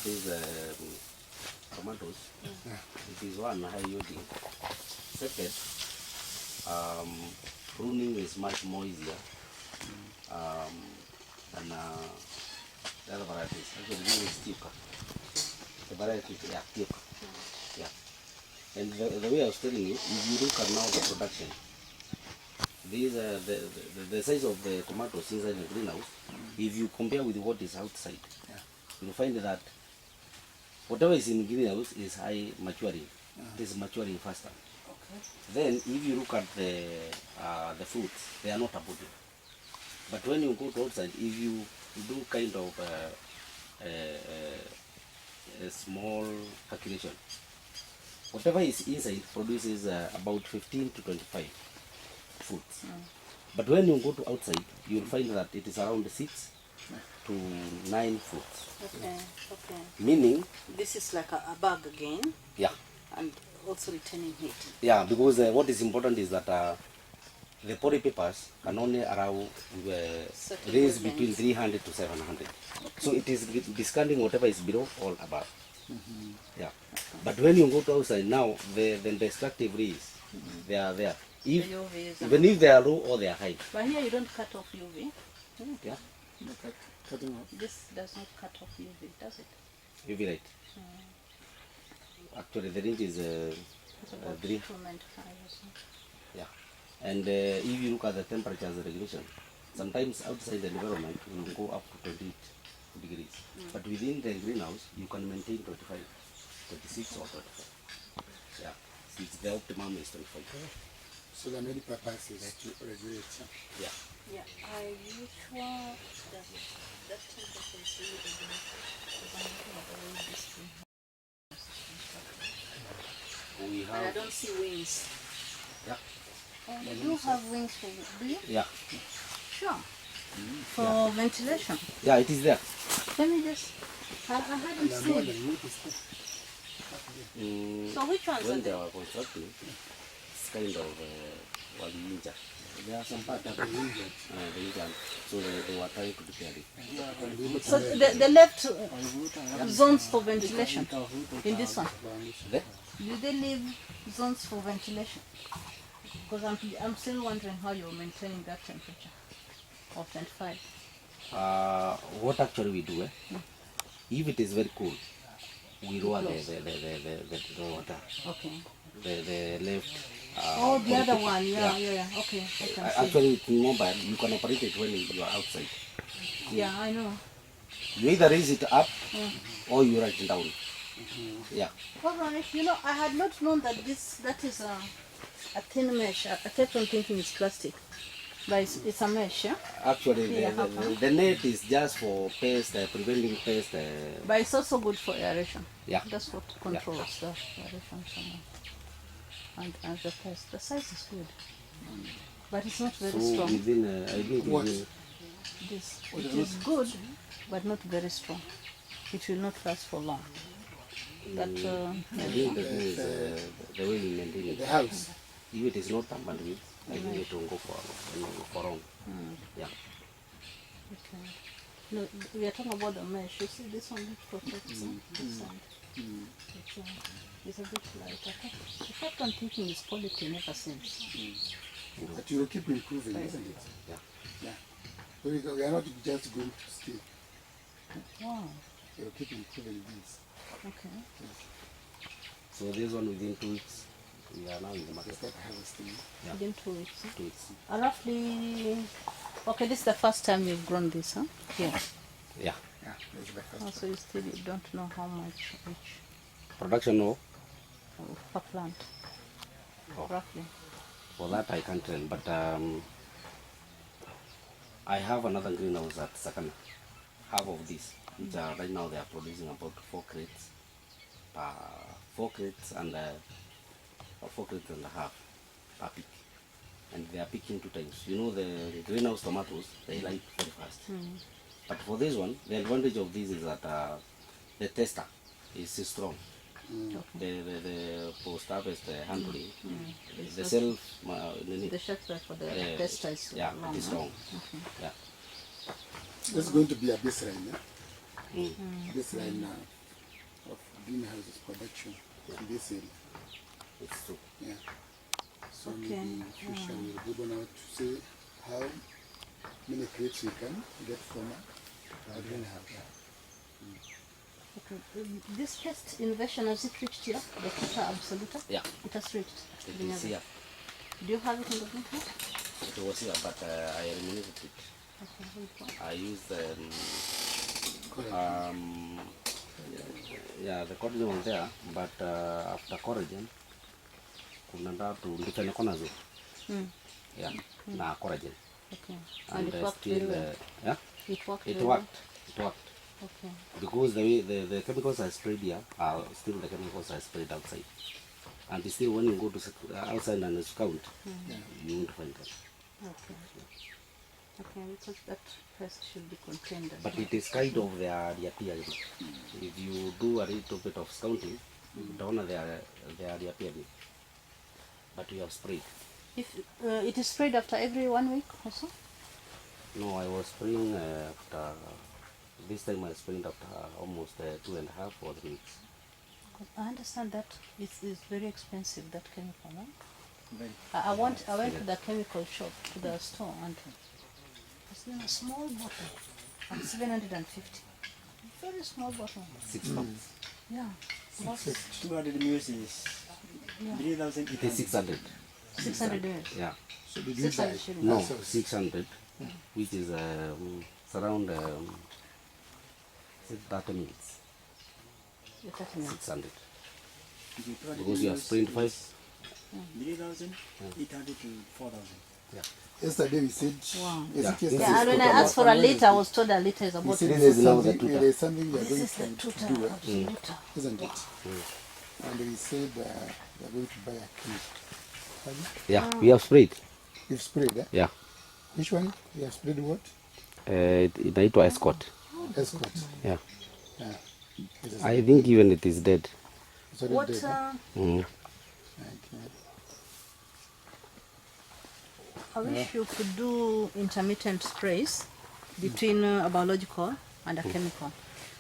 these tomatoes, it is one high yielding. Second, pruning is much more easier than the other varieties. Actually, this is thicker. The variety is thicker. Yeah. And the way I was telling you, if you look at now the production, these are the size of the tomatoes inside the greenhouse. If you compare with what is outside, you'll find that whatever is in greenhouse is high maturing. It is maturing faster. Okay. Then, if you look at the fruits, they are not abundant. But when you go to outside, if you do kind of a small calculation, whatever is inside produces about 15 to 25 fruits. But when you go to outside, you will find that it is around 6 to 9 fruits. Okay, okay. Meaning, this is like a bag again. Yeah. And also retaining heat. Yeah, because what is important is that the polypepers can only allow raise between 300 to 700. Okay. So it is discarding whatever is below or above. Yeah. But when you go to outside now, then the extractive rays, they are there. Even if they are low or they are high. But here you don't cut off UV. Yeah. Cutting off. This does not cut off UV, does it? UV light. Actually, the range is 3. 2.5 or something. Yeah. And if you look at the temperature as a regulation, sometimes outside the environment will go up to 28 degrees. But within the greenhouse, you can maintain 25, 26 or 25. Yeah. Since the optimum is 25. So the main purpose is to regulate. Yeah. Yeah. Are you sure that temperature is really We have. and I don't see wings. Yeah. Oh, you do have wings for it, do you? Yeah. Sure. For ventilation. Yeah, it is there. Let me just. I hadn't seen. So which ones are When they they? are constructing, it's kind of ninja. There are some parts that are ninja, so they were trying to repair it. So the left zones for ventilation in this one. There? Do they leave zones for ventilation? Because I'm still wondering how you're maintaining that temperature of 25. What actually we do, if it is very cool, we lower the water. Okay. The left. The other one, yeah. Okay. I can see. Actually, with mobile, you can operate it when you are outside. Yeah, I know. You either raise it up or you raise it down. Yeah. All right. You know, I had not known that that is a thin mesh. I kept on thinking it's plastic, but it's a mesh, yeah? Actually, the net is just for pest, preventing pest. But it's also good for aeration. Yeah. That's what controls the aeration somewhere. And the pest. The size is good, but it's not very so strong. within, I think within, It is good, but not very strong. It will not last for long. But I think the thing is the way we maintain it. The house. If it is not tampered with, I think it will go for long. Yeah. okay. No, we are talking about the mesh. You see this one which protects this side. It's a bit light. I kept on thinking it's polythene ever since. But you will keep improving, isn't it? Yeah. Yeah. We are not just going to stay. Wow. You will keep improving this. Okay. Yes. So this one within 2 weeks, we are now in the market. Start harvesting. Yeah. Within 2 weeks. 2 weeks. Roughly. Okay, this is the first time you've grown this, huh? Yeah. Yeah. Yeah, that's the first. Also, you still don't know how much each Production per plant. Roughly. for that I can't tell, but I have another greenhouse at Sakana. Half of this, which are right now they are producing about 4 crates, 4 crates and 4 crates and a half per pick, and they are picking 2 times. You know the greenhouse tomatoes, they like very fast. But for this one, the advantage of this is that the tester is strong. The post-harvest handling, the self, The shelf life for the tester is long. it is long. Okay. Yeah. This is going to be a baseline, yeah? Baseline of greenhouses production in this area. It's true. Yeah. So Okay. maybe in future we'll be able now to say how many crates we can get from our greenhouse. Okay. This pest invasion, has it reached here? The Tuta absoluta? Yeah, It has reached. it Green is Area. here. Do you have it in the greenhouse? It was here, but I eliminated it. Okay, hold on. I used the collagen was there, but after collagen, kunanda to different corners. Yeah, na collagen. Okay. And it worked still, very well. yeah, It worked it very worked. It worked. well. Okay. Because the way the chemicals I sprayed here are still the chemicals I sprayed outside. And still when you go to outside and scout, you won't find them. Okay. Okay, because that pest should be contained. But it is kind of their reappearing. If you do a little bit of scouting, down they are reappearing. But you have sprayed. If it is sprayed after every 1 week or so? No, I was spraying after, this time I sprayed after almost 2.5 or 3 weeks. I understand that it is very expensive, that chemical, no? Very. I went to the chemical shop, to the store, and it's in a small bottle, and 750. Very small bottle. 6 months. Yeah. What's 200 mils is Yeah. 3,000. It is 600. 600 units? Yeah. So did you 600 buy? shillings. No, 600, which is it's around 30 minutes. You're cutting it. 600. The Because you have sprayed 5. 3,800 to 4,000. Yeah. Yesterday we said, Wow. is Yeah. it yesterday? Yeah, and when I total asked for a liter, I was told a liter is We about said This there's is now the something, tutor. there's something we are This going is the to total do, absoluta. isn't it? And we said we are going to buy a kit. Have you? Yeah, we have sprayed. You've sprayed, eh? Yeah. Which one? You have sprayed what? Inaitwa escort. Escort. Yeah. Yeah. It is I think even it is dead. it's already What, dead, eh? Mm. Okay. I wish you could do intermittent sprays between a biological and a chemical.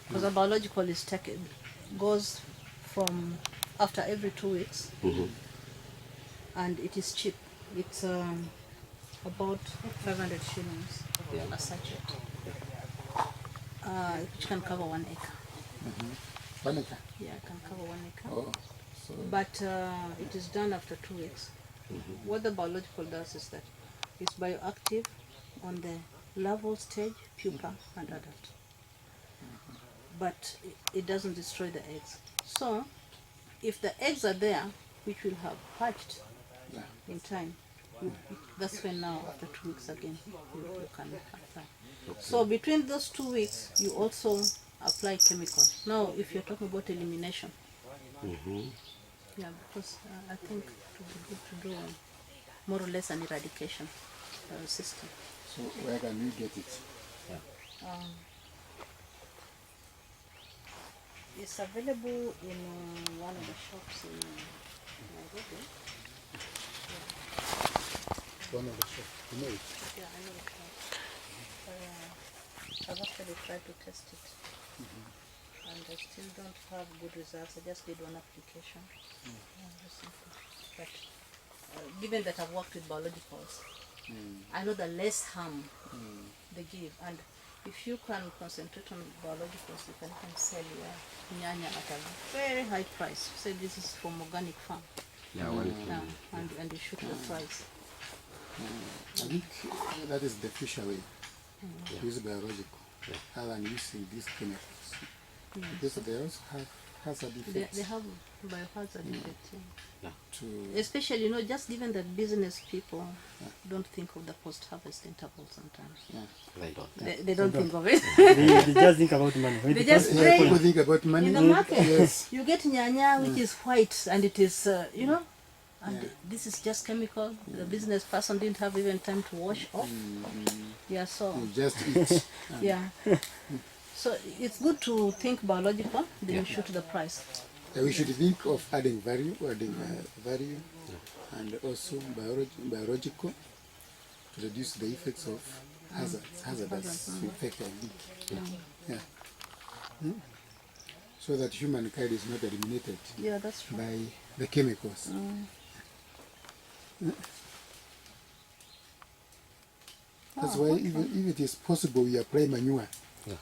Because a biological is goes from after every 2 weeks, and it is cheap. It's about 500 shillings a sachet, which can cover 1 acre. Banaka. Yeah, it can cover 1 acre. Oh, so But it is done after 2 weeks. What the biological does is that it's bioactive on the larval stage, pupa, and adult. But it doesn't destroy the eggs. So, if the eggs are there, which will have hatched yeah. in time, that's when now, after 2 weeks again, you can apply. So, between those 2 weeks, you also apply chemical. Now, if you're talking about elimination, yeah, because I think it would be good to do more or less an eradication system. So where can we get it? It's available in one of the shops in Nairobi. One of the shop. You know it. Yeah, I know the shop. I've actually tried to test it. And I still don't have good results. I just did one application recently. But given that I've worked with biologicals, I know the less harm they give. And if you can concentrate on biologicals, you can sell your nyanya at a very high price. Say this is from organic farm. Yeah, And you shoot the price. I think that is the future way. Use biological rather than using these chemicals. Because they also have hazard effects. They have biohazard effect. To Especially, just given that business people don't think of the post-harvest interval sometimes. They don't. They don't think of it. They just think about money. When They it just comes- spray. people think about money. In the market, Yes. you get nyanya which is white and it is, and this is just chemical. The business person didn't have even time to wash off. Yeah, so, You just eat. yeah. So it's good to think biological, then you shoot the price. We should think of adding value, and also biological to reduce the effects of hazardous effect. Yeah. so that humankind is not eliminated Yeah, that's true. by the chemicals. That's why if it is possible we apply manure, Yeah.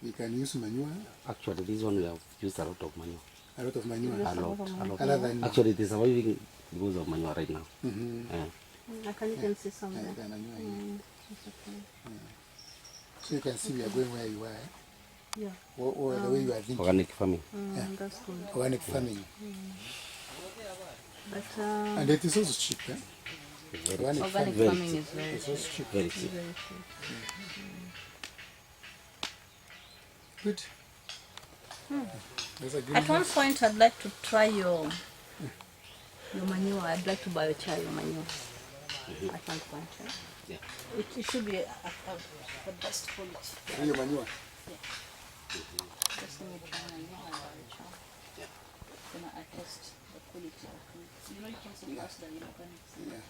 we can use manure, Actually, this one we have used a lot of manure. a lot of manure, Yes. A lot. other than Actually, it is surviving because of manure right now. I can even see some there. the manure. It's okay. So you can see we are going where you are, Yeah. or the way you are thinking. Organic farming. That's good. Organic farming. But And it is also cheap. Eh? Organic organic Very farming cheap. is very It's also cheap. Very cheap. very cheap. Good. That's a good At one point, I'd like to try your manure. I'd like to biochar your manure. At one point, right? Yeah. It should be the best quality. Your manure. Just let me try manure and biochar. Yeah. Then I test the quality of it. You know, you can surpass the inorganic. Yeah.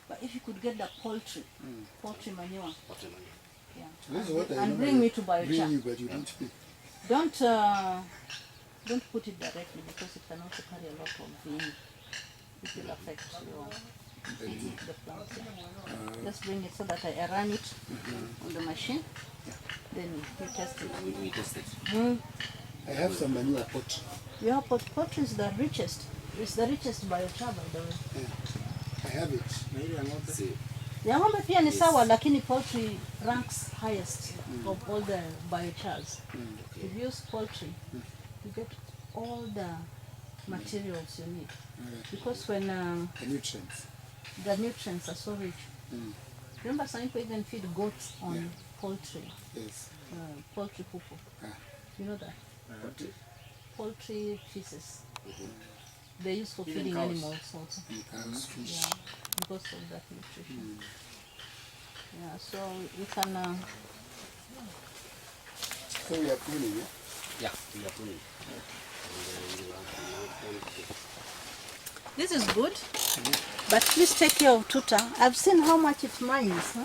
But if you could get the poultry manure, Water manure. yeah, This is what I and know. bring me to Bring biochar. you, but you don't pay. Don't put it directly because it can also carry a lot of VN. It will affect the plant. Just bring it so that I run it on the machine. Then you test it. We test it. I have some manure pot. Your poultry is the richest. It's the richest biochar, by the way. I have it. See, Ya ng'ombe pia ni sawa, lakini poultry ranks highest of all the biochars. If you use poultry, you get all the materials you need. Because when The nutrients. the nutrients are so rich. Remember, some people even feed goats on poultry, Yes. poultry pupu. You know that? Poultry feces. They use for feeding animals also. Cows, fish. Yeah, because of that nutrition. Yeah, so you can. So we are pruning, yeah? yeah, we are pruning. This is good, but please take care of tuta. I've seen how much it mines. Huh?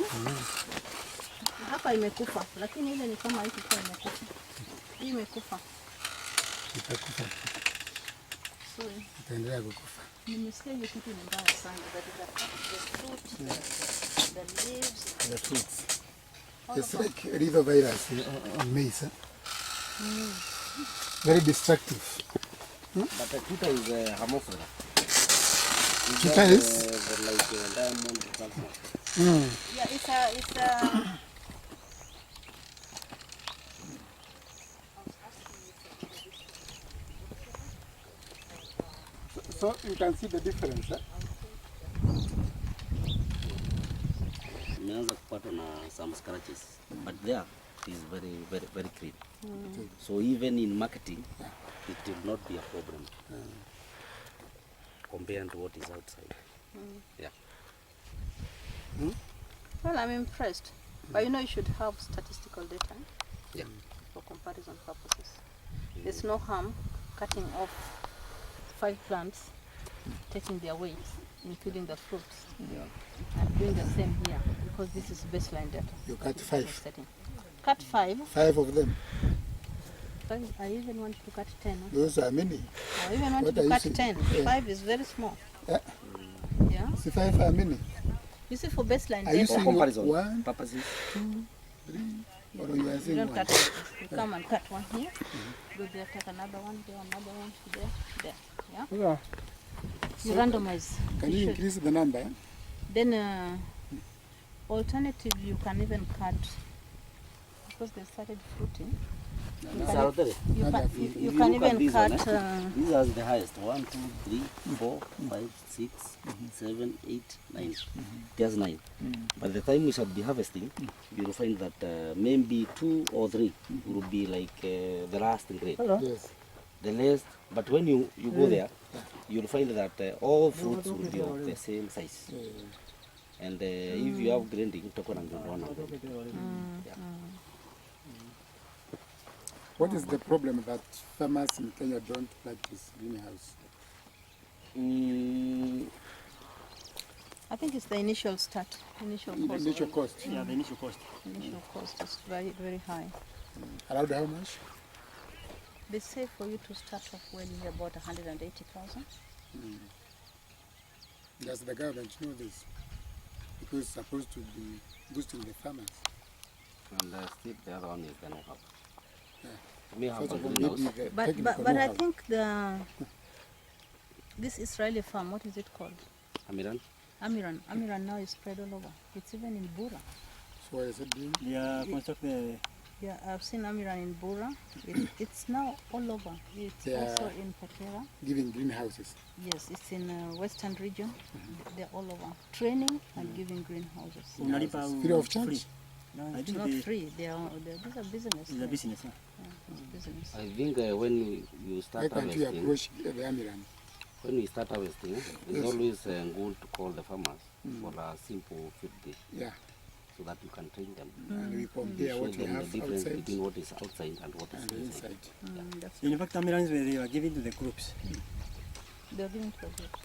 Hapa imekufa, lakini ile ni kama haikuwa imekufa. Hii imekufa. Itakufa. Sorry. Itaendelea kukufa. Nimesikia hiyo kitu ni mbaya sana. The fruit, the leaves. The fruits. It's like river virus on maize. Very destructive. But the tuta is hermaphrodite. Tuta is? Like diamond sulfur. Yeah, it's a. So you can see the difference. Imeanza kupatwa na some scratches, but there is very clean. So even in marketing, it will not be a problem compared to what is outside. Yeah. Well, I'm impressed. But you know, you should have statistical data Yeah. for comparison purposes. There's no harm cutting off 5 plants, taking their weights, including the fruits, and doing the same here, because this is baseline data. You cut 5. Setting. Cut 5. 5 of them. I even want to cut 10. Huh? Those are many. I even want What are to you cut saying? 10. Yeah. 5 is very small. Yeah. Yeah. See, 5 are many. You see, for baseline Are you data, saying Comparison 1, purposes. 2, 3, or you are you saying don't 1? cut it. You come and cut one here, go there, cut another one, there, another one, there. Yeah. Yeah. You randomize. Can you should. increase the number? Then alternative, you can even cut, because they started fruiting. These are there. You Other can, fruit. you You can look at even this one, cut. These are the highest. 1, 2, 3, 4, 5, 6, 7, 8, 9. Just 9. By the time we shall be harvesting, you will find that maybe 2 or 3 will be like the last grade. Yes. The last, but when you go there, you will find that all fruits will be of the same size. And if you have grinding, utakuwa na grade 1 and grade 2. Yeah. What is the problem that farmers in Kenya don't practice greenhouse? I think it's the initial start, initial cost. Initial cost. Yeah, the initial cost. Initial cost is very, very high. Around how much? They say for you to start off well is about 180,000. Does the government know this? Because it's supposed to be boosting the farmers. And still the other one is the know-how. Yeah. We may have First a of all, greenhouse. maybe the But technical I know-how. think this Israeli farm, what is it called? Amiran? Amiran now is spread all over. It's even in Bura. So what is it doing? They are constructing Yeah, I've seen Amiran in Bura. It's now all over. It's Yeah. also in Patera. Giving greenhouses. Yes, it's in western region. They're all over. Training and giving greenhouses. unalipa Free of charge? free. No, I it's think not they- free. These are business. It's a business. Huh? Yeah, it's business. I think when you Why start can't you harvesting, approach the Amiran? when we start harvesting, it's always good to call the farmers for a simple field day Yeah. so that you can train them. And we You compare show what we them the have difference outside between what is outside and what is and the inside. inside. That's In fact, Amirans they are giving to the groups. they're giving to the group.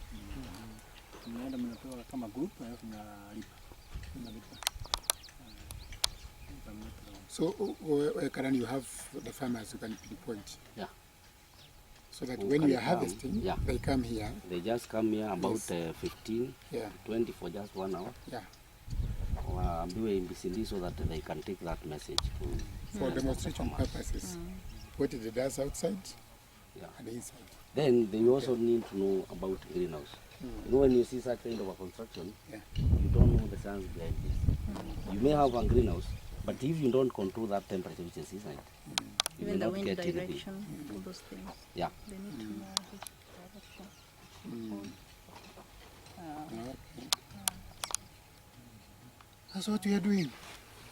Mnaenda mnapewa kama group alafu mnalipa. Mnalipa. If I'm not wrong. So, Karani, you have the farmers you can pinpoint. Yeah. So that Who when can we are come, harvesting, yeah. they come here. They just come here about Yes. 15, Yeah. 20 for just 1 hour. Yeah. Waambiwe MBCD so that they can take that message to For the demonstration farmers. purposes. What it does outside Yeah. and inside. Then they also need to know about greenhouse. You know, when you see such kind of a construction, Yeah. you don't know the science behind this. You may have a greenhouse, but if you don't control that temperature which is inside, you Even will the not wind get anything. direction, all those things. Yeah. They need to know which direction. Okay. That's what we are doing.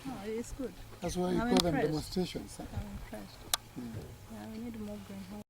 Oh, it's good. That's why you I'm call them impressed. demonstrations. Huh? I'm impressed. Yeah, we need more greenhouse.